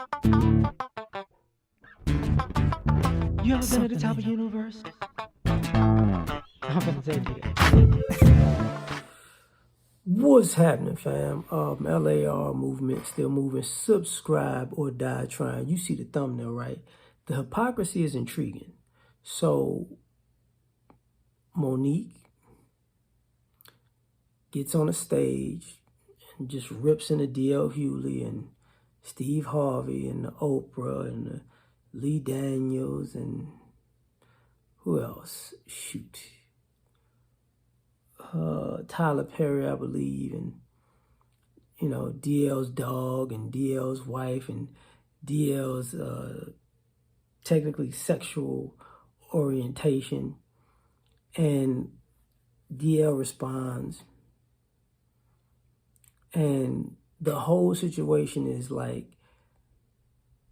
You ever been at the top of the universe? I'm gonna take it. What's happening, fam? L.A.R. movement, still moving. Subscribe or die trying. You see the thumbnail, right? The hypocrisy is intriguing. So, Monique gets on a stage and just rips into D.L. Hughley and Steve Harvey and Oprah and Lee Daniels and who else? Shoot. Tyler Perry, I believe, and DL's dog and DL's wife and DL's technically sexual orientation. And DL responds, and the whole situation is like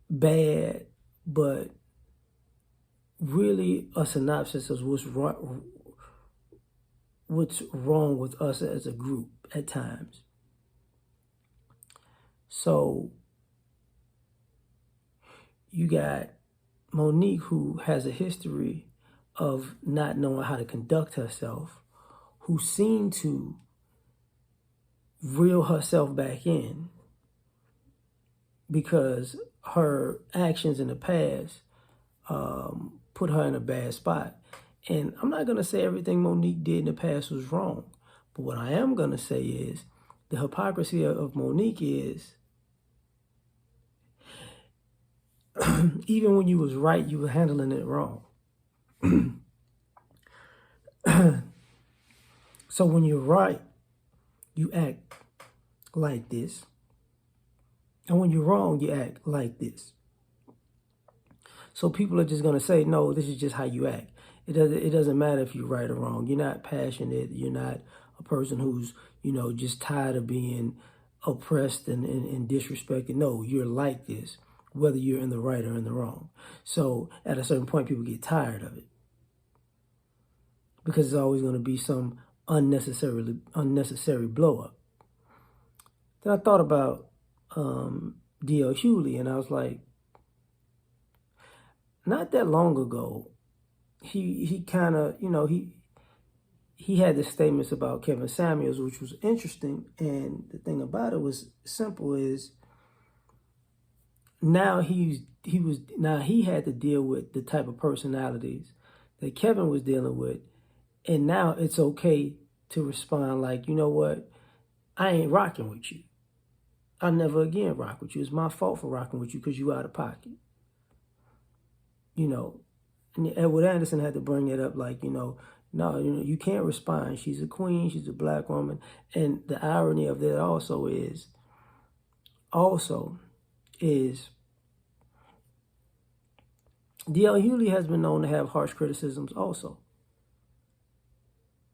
bad, but really a synopsis of what's wrong with us as a group at times. So you got Monique, who has a history of not knowing how to conduct herself, who seemed to reel herself back in because her actions in the past put her in a bad spot. And I'm not going to say everything Monique did in the past was wrong. But what I am going to say is the hypocrisy of Monique is even when you was right, you were handling it wrong. So when you're right, you act like this. And when you're wrong, you act like this. So people are just going to say, no, this is just how you act. It doesn't matter if you're right or wrong. You're not passionate. You're not a person who's, just tired of being oppressed and disrespected. No, you're like this, whether you're in the right or in the wrong. So at a certain point, people get tired of it because there's always going to be some unnecessary blow up. Then I thought about D.L. Hughley, and I was like, not that long ago, he kind of, he had the statements about Kevin Samuels, which was interesting. And the thing about it was simple is now he had to deal with the type of personalities that Kevin was dealing with. And now it's okay to respond like, you know what? I ain't rocking with you. I'll never again rock with you. It's my fault for rocking with you because you out of pocket. And Edward Anderson had to bring it up like, no, you can't respond. She's a queen. She's a black woman. And the irony of that also is D.L. Hughley has been known to have harsh criticisms also.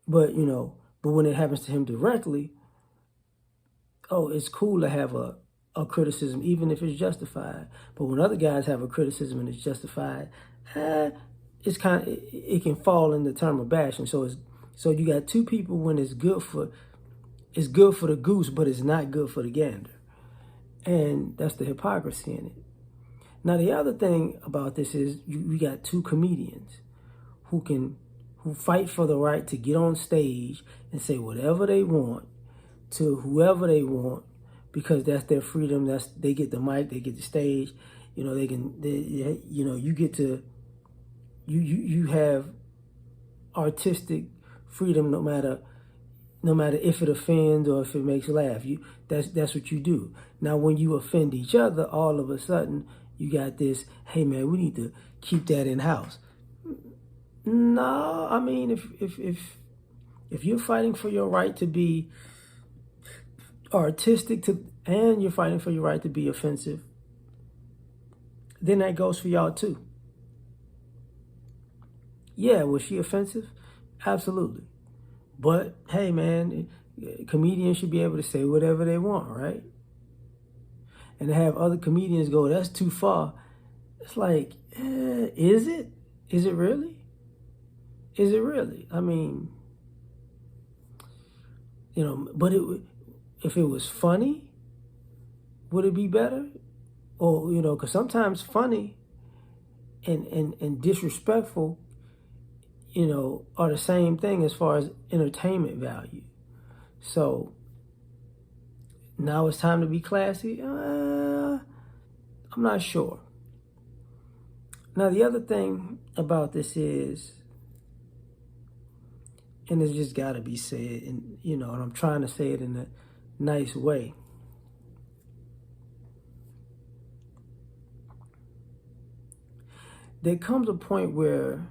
But when it happens to him directly, it's cool to have a criticism, even if it's justified. But when other guys have a criticism and it's justified, it's it can fall in the term of bashing. So you got two people when it's good for the goose, but it's not good for the gander. And that's the hypocrisy in it. Now the other thing about this is you got two comedians who fight for the right to get on stage and say whatever they want to whoever they want, because that's their freedom. They get the mic, they get the stage. You get to you have artistic freedom no matter if it offends or if it makes laugh. That's what you do. Now when you offend each other, all of a sudden you got this, hey man, we need to keep that in house. No, I mean if you're fighting for your right to be artistic and you're fighting for your right to be offensive, then that goes for y'all too. Yeah, was she offensive? Absolutely. But hey man, comedians should be able to say whatever they want, right? And to have other comedians go, that's too far. It's like, is it? Is it really? Is it really? I mean, but if it was funny, would it be better? or, you know, because sometimes funny and disrespectful, you know, are the same thing as far as entertainment value. So now it's time to be classy. I'm not sure. Now, the other thing about this is, and it's just got to be said, and, you know, and I'm trying to say it in a nice way. There comes a point where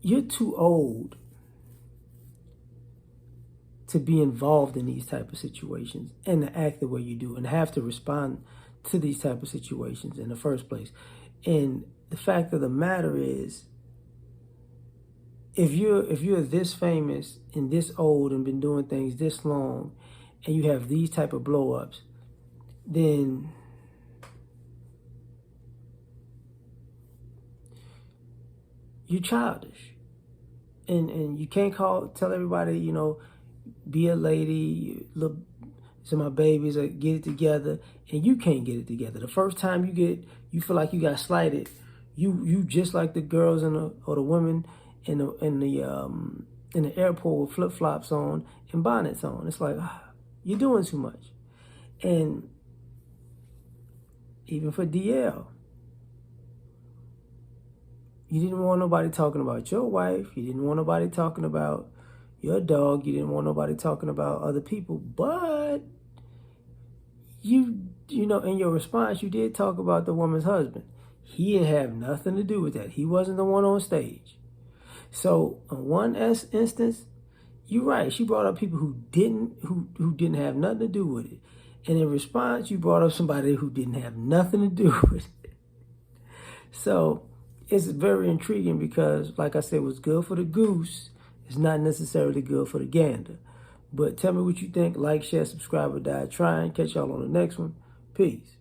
you're too old to be involved in these type of situations and to act the way you do and have to respond to these type of situations in the first place. And the fact of the matter is, if you're this famous and this old and been doing things this long, and you have these type of blow ups, then you're childish. And you can't tell everybody, you know, be a lady, look, so my babies, get it together, and you can't get it together. The first time you feel like you got slighted, you just like the girls or the women in the airport with flip flops on and bonnets on. It's like, you're doing too much. And even for DL, you didn't want nobody talking about your wife. You didn't want nobody talking about your dog. You didn't want nobody talking about other people. But you know, in your response, you did talk about the woman's husband. He didn't have nothing to do with that. He wasn't the one on stage. So in one instance, you're right. She brought up people who didn't have nothing to do with it. And in response, you brought up somebody who didn't have nothing to do with it. So it's very intriguing because, like I said, what's good for the goose is not necessarily good for the gander. But tell me what you think. Like, share, subscribe, or die trying. Catch y'all on the next one. Peace.